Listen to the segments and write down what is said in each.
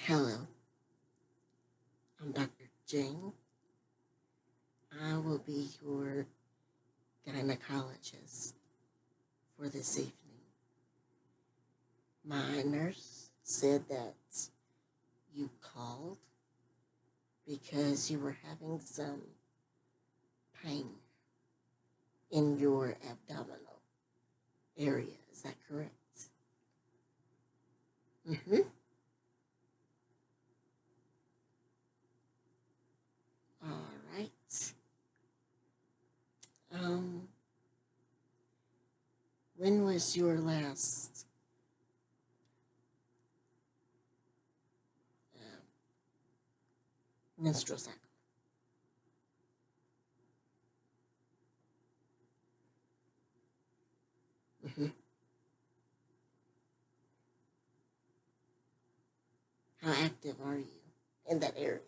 Hello, I'm Dr. Jane. I will be your gynecologist for this evening. My nurse said that you called because you were having some pain in your abdominal area. Is that correct? Mm-hmm. All right. Um, when was your last uh, menstrual cycle? Mm-hmm. How active are you in that area?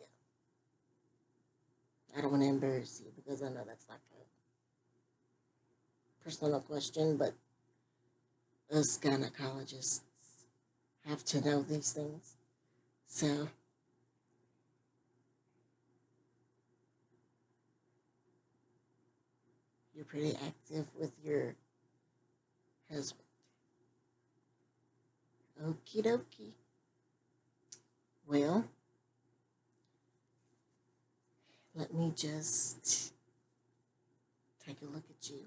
I don't want to embarrass you because I know that's like a personal question, but us gynecologists have to know these things. So you're pretty active with your husband. Okie dokie. Well, let me just take a look at you.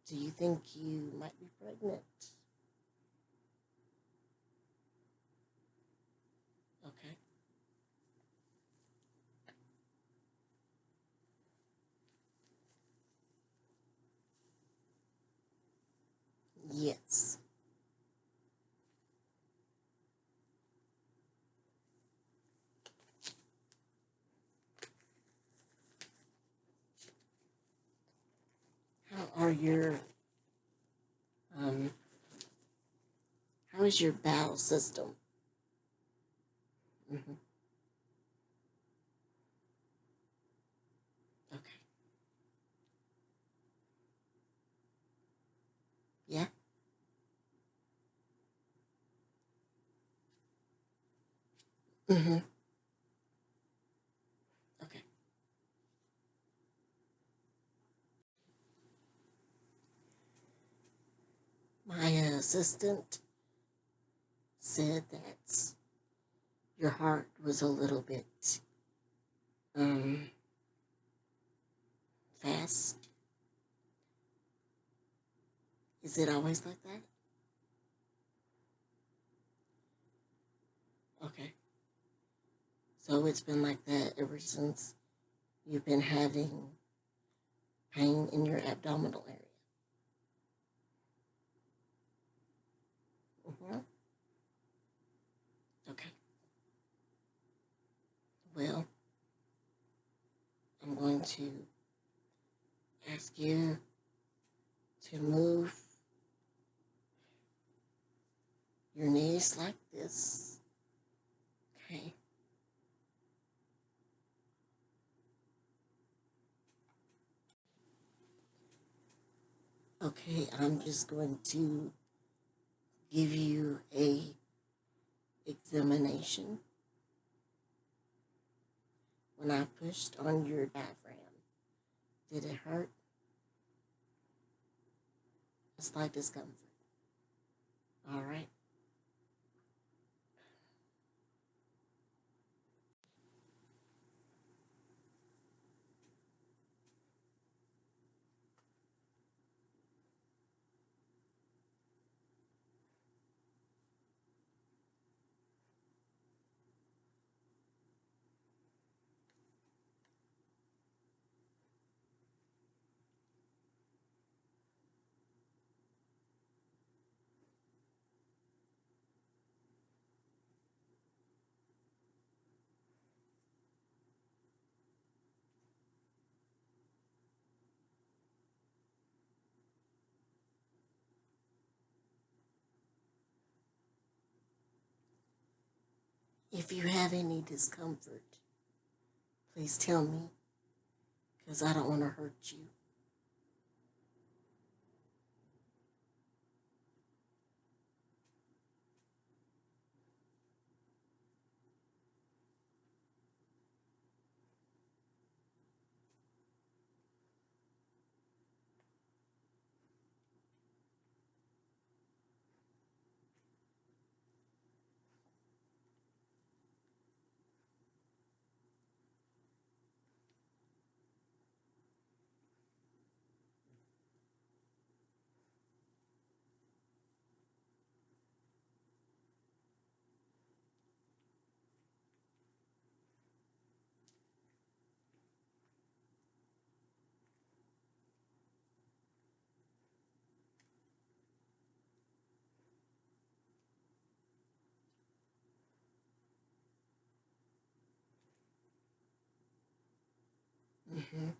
Do you think you might be pregnant? Okay. Yes. How are your um how is your bowel system? Hmm. Okay. Yeah. Hmm. Okay. My assistant said that your heart was a little bit um fast. Is it always like that? Okay. So it's been like that ever since you've been having pain in your abdominal area. Hmm. Okay. Well, I'm going to ask you to move your knees like this. Okay. Okay, I'm just going to give you a examination. When I pushed on your diaphragm, did it hurt? A slight discomfort. All right. If you have any discomfort, please tell me because I don't want to hurt you. Mm-hmm.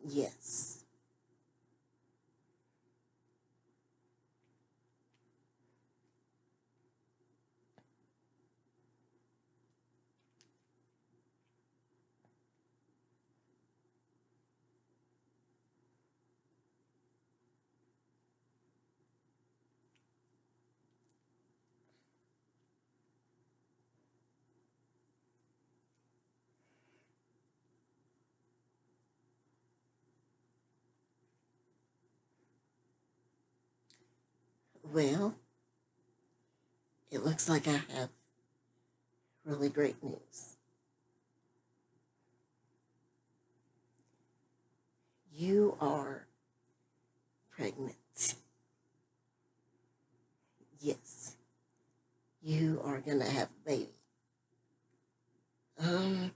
Yes. Well, it looks like I have really great news. You are pregnant. Yes, you are gonna have a baby. Um,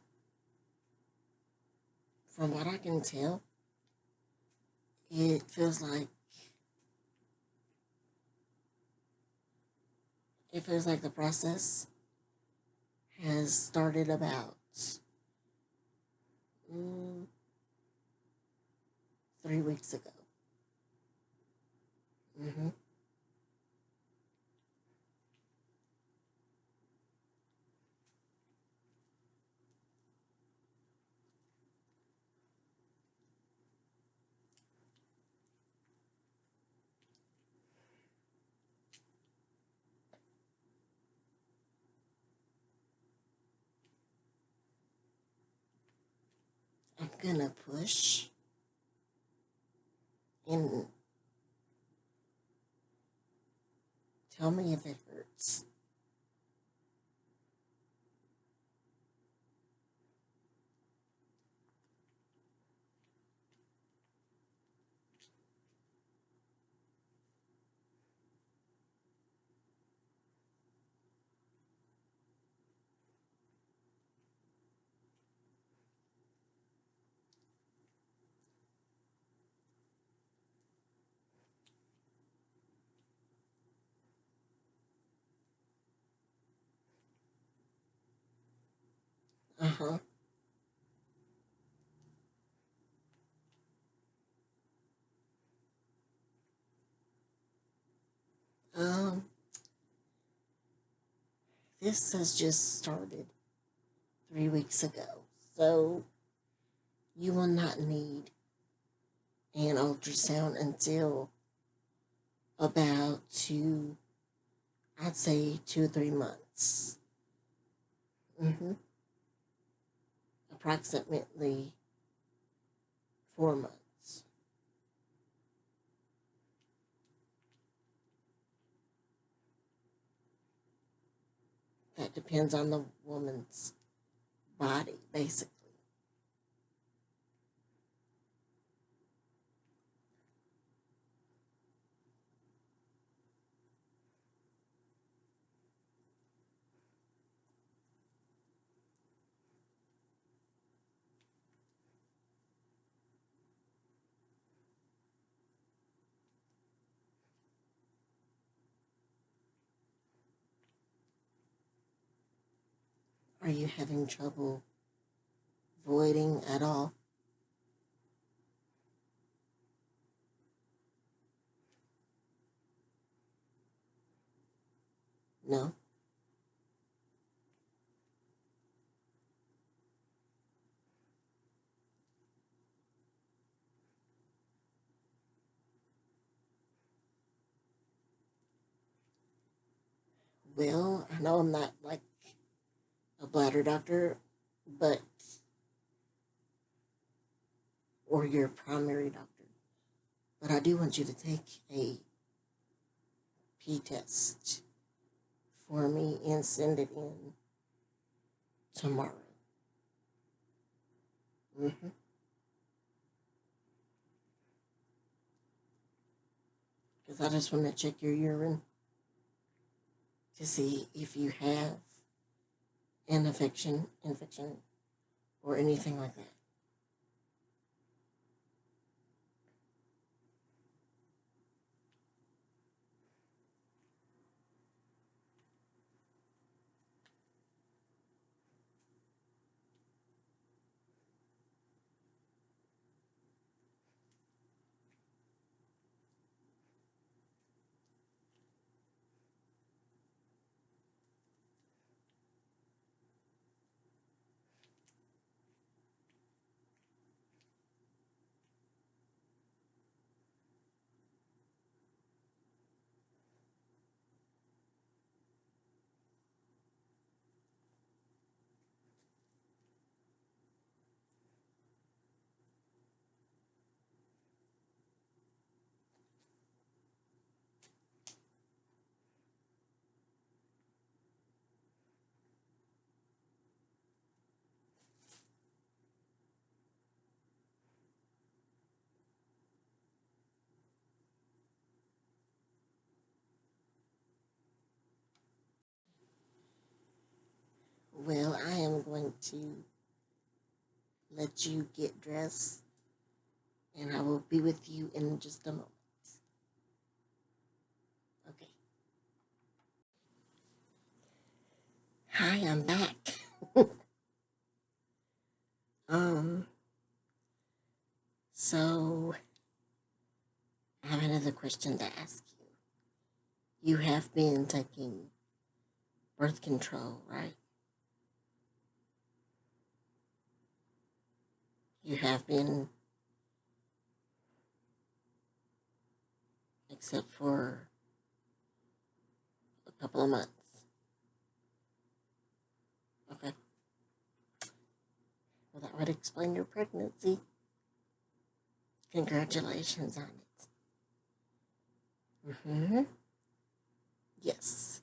from what I can tell, it feels like the process has started about mm, 3 weeks ago. Hmm. I'm gonna push and tell me if it hurts. Uh huh. Um, this has just started 3 weeks ago, so you will not need an ultrasound until about I'd say 2 or 3 months. Mm-hmm. Approximately 4 months. That depends on the woman's body, basically. Are you having trouble voiding at all? No? Well, I know I'm not like a bladder doctor, but, or your primary doctor, but I do want you to take a pee test for me and send it in tomorrow. Mm-hmm. Because I just want to check your urine to see if you have an infection, or anything like that. Well, I am going to let you get dressed, and I will be with you in just a moment. Okay. Hi, I'm back. um, so I have another question to ask you. You have been taking birth control, right? You have been, except for a couple of months. Okay. Well, that would explain your pregnancy. Congratulations on it. Yes.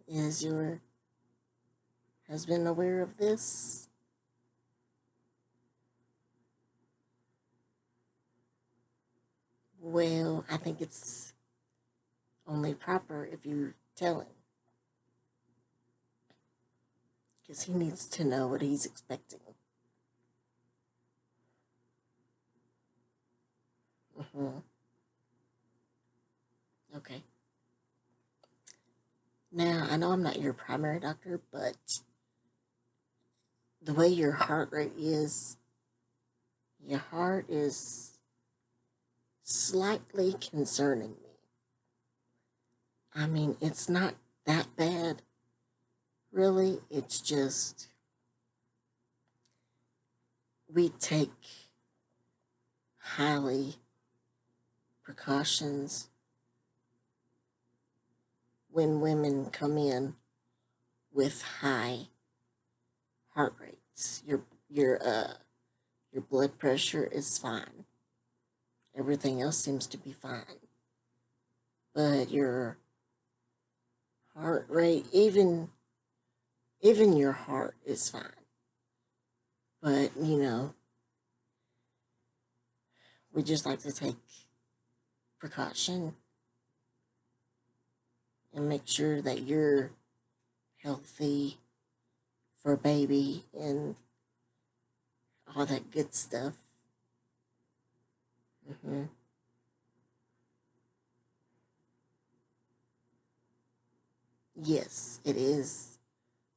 Is your husband aware of this? Well, I think it's only proper if you tell him, because he needs to know what he's expecting. hmm Okay. Now, I know I'm not your primary doctor, but the way your heart rate is, your heart is slightly concerning me. I mean, it's not that bad, really. It's just we take highly precautions when women come in with high heart rates. Your blood pressure is fine. Everything else seems to be fine. But your heart rate, even your heart is fine. But, we just like to take precaution and make sure that you're healthy for baby and all that good stuff. hmm Yes, it is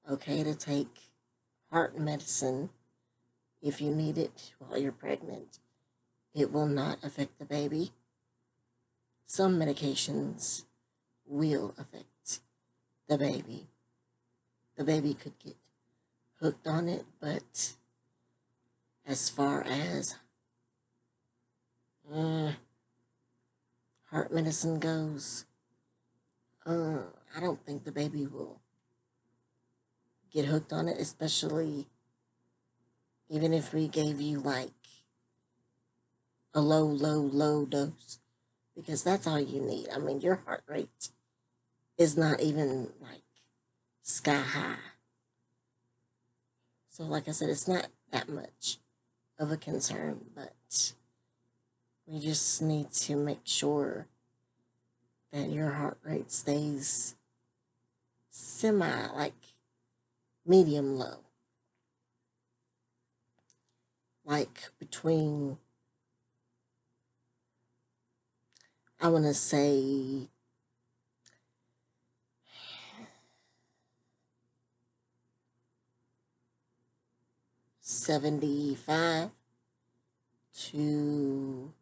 okay to take heart medicine if you need it while you're pregnant. It will not affect the baby. Some medications will affect the baby. The baby could get hooked on it, but as far as uh, heart medicine goes, I don't think the baby will get hooked on it, especially even if we gave you like a low dose, because that's all you need. I mean, your heart rate is not even like sky high. So, like I said, it's not that much of a concern, but we just need to make sure that your heart rate stays like medium low. Like between, I want to say, 75 to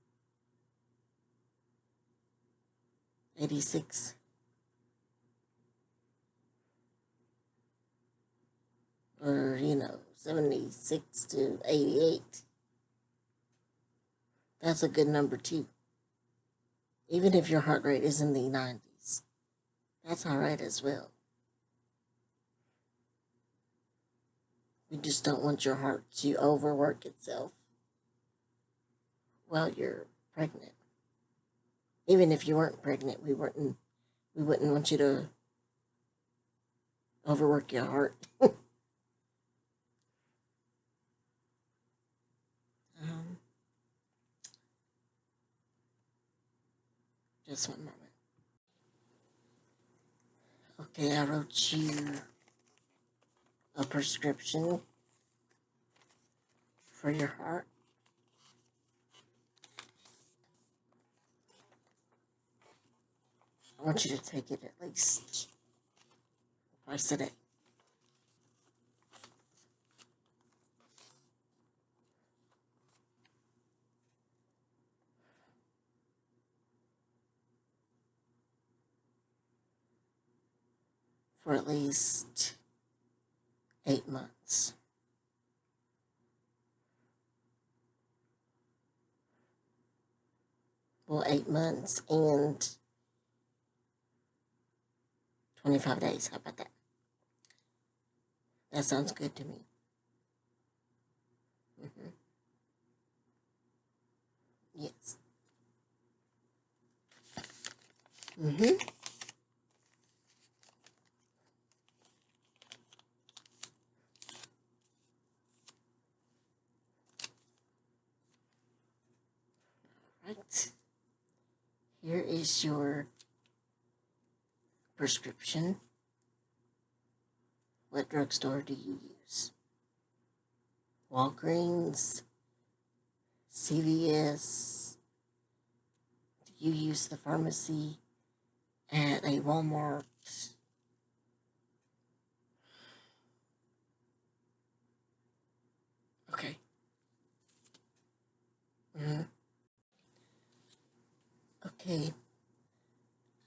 86. Or, 76 to 88. That's a good number too. Even if your heart rate is in the 90s, that's all right as well. We just don't want your heart to overwork itself while you're pregnant. Even if you weren't pregnant, we wouldn't want you to overwork your heart. um, just one moment. Okay, I wrote you a prescription for your heart. I want you to take it at least twice a day. For at least 8 months. Well, 8 months and 25 days. How about that? That sounds good to me. Mm-hmm. Yes. Mm-hmm. Right. Here is your prescription. What drugstore do you use? Walgreens, CVS. Do you use the pharmacy at a Walmart? Okay. Mm-hmm. Okay.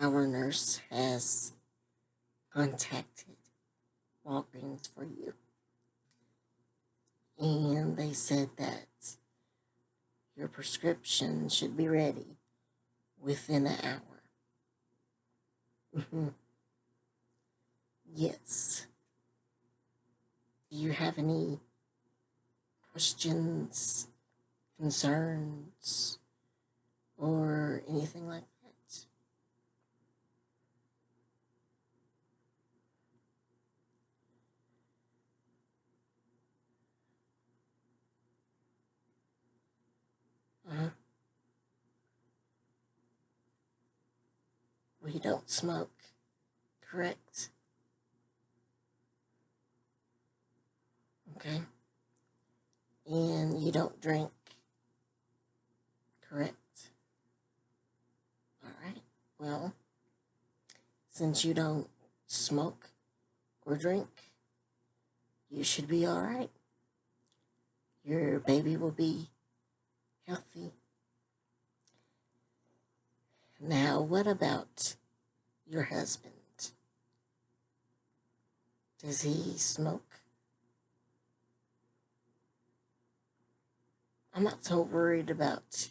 Our nurse has contacted Walgreens for you, and they said that your prescription should be ready within an hour. Mm-hmm. Yes. Do you have any questions, concerns, or anything like that? Uh-huh. We don't smoke, correct? Okay. And you don't drink, correct? All right. Well, since you don't smoke or drink, you should be all right. Your baby will be healthy. Now, what about your husband? Does he smoke? I'm not so worried about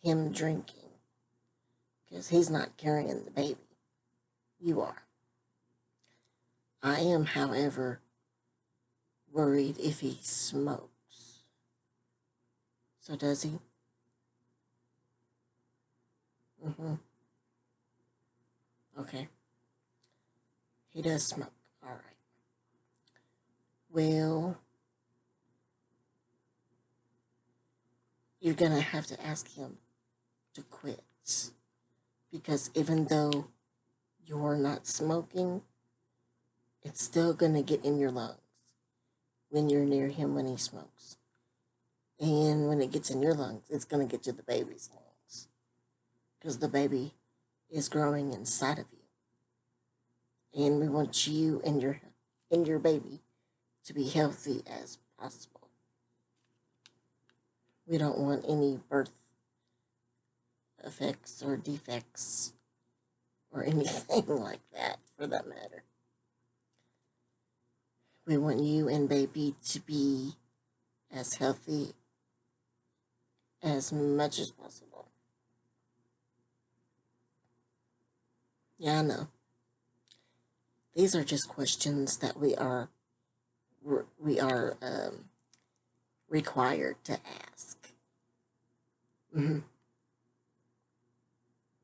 him drinking because he's not carrying the baby. You are. I am, however, worried if he smokes. So does he? Mm-hmm. Okay. He does smoke. All right. Well, you're going to have to ask him to quit. Because even though you're not smoking, it's still going to get in your lungs when you're near him when he smokes. And when it gets in your lungs, it's going to get to the baby's lungs. Because the baby is growing inside of you. And we want you and your baby to be healthy as possible. We don't want any birth effects or defects or anything like that for that matter. We want you and baby to be as healthy as much as possible. Yeah, I know. These are just questions that we are required to ask. Mm-hmm.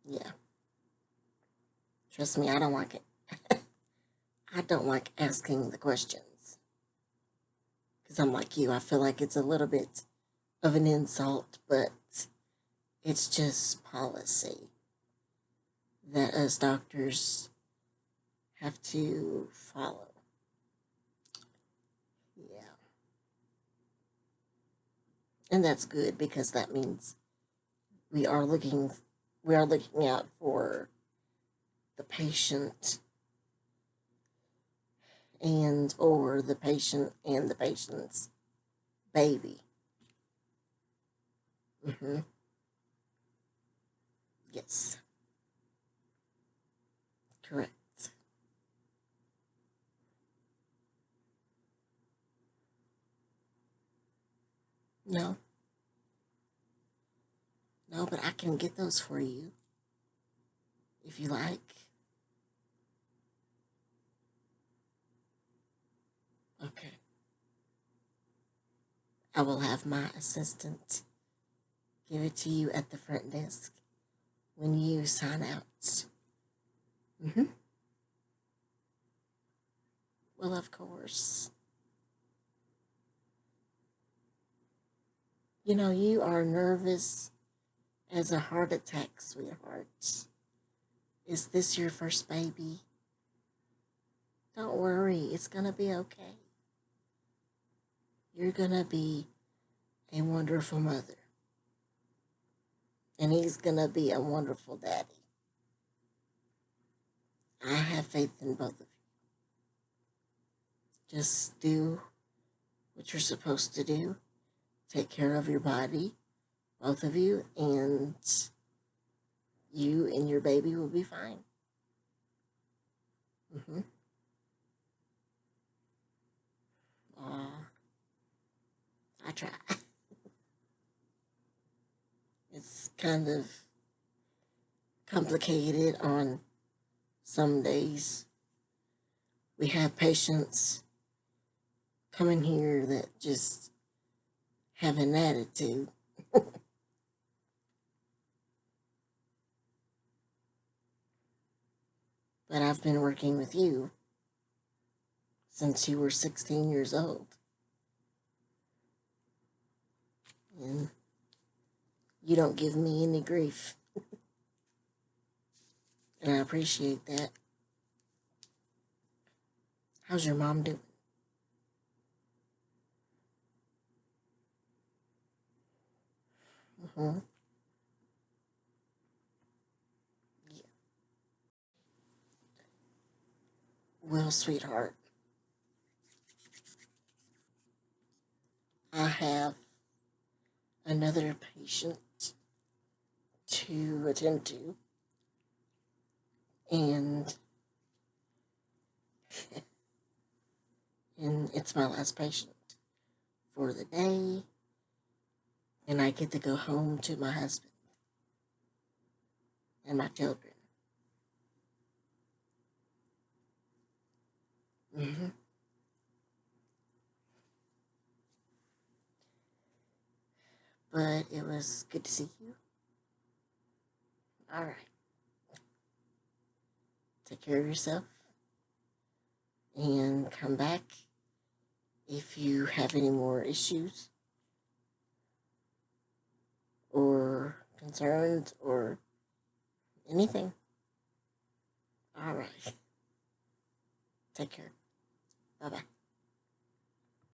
Yeah, trust me, I don't like it. I don't like asking the questions because I'm like you. I feel like it's a little bit of an insult, but it's just policy that us doctors have to follow. And that's good because that means we are looking we are looking out for the patient and or the patient and the patient's baby. Hmm. Yes, correct. No, no, but I can get those for you if you like. Okay. I will have my assistant give it to you at the front desk when you sign out. Hmm. Well, of course. You know, you are nervous as a heart attack, sweetheart. Is this your first baby? Don't worry, it's gonna be okay. You're gonna be a wonderful mother, and he's gonna be a wonderful daddy. I have faith in both of you. Just do what you're supposed to do. Take care of your body, both of you, and you and your baby will be fine. Hmm. I try. It's kind of complicated on some days. We have patients coming here that just have an attitude. But I've been working with you since you were 16 years old. And you don't give me any grief. And I appreciate that. How's your mom doing? Hmm. Yeah. Well, sweetheart, I have another patient to attend to. And and it's my last patient for the day. And I get to go home to my husband and my children. Hmm. But it was good to see you. All right. Take care of yourself and come back if you have any more issues or concerns or anything. All right. Take care. Bye bye.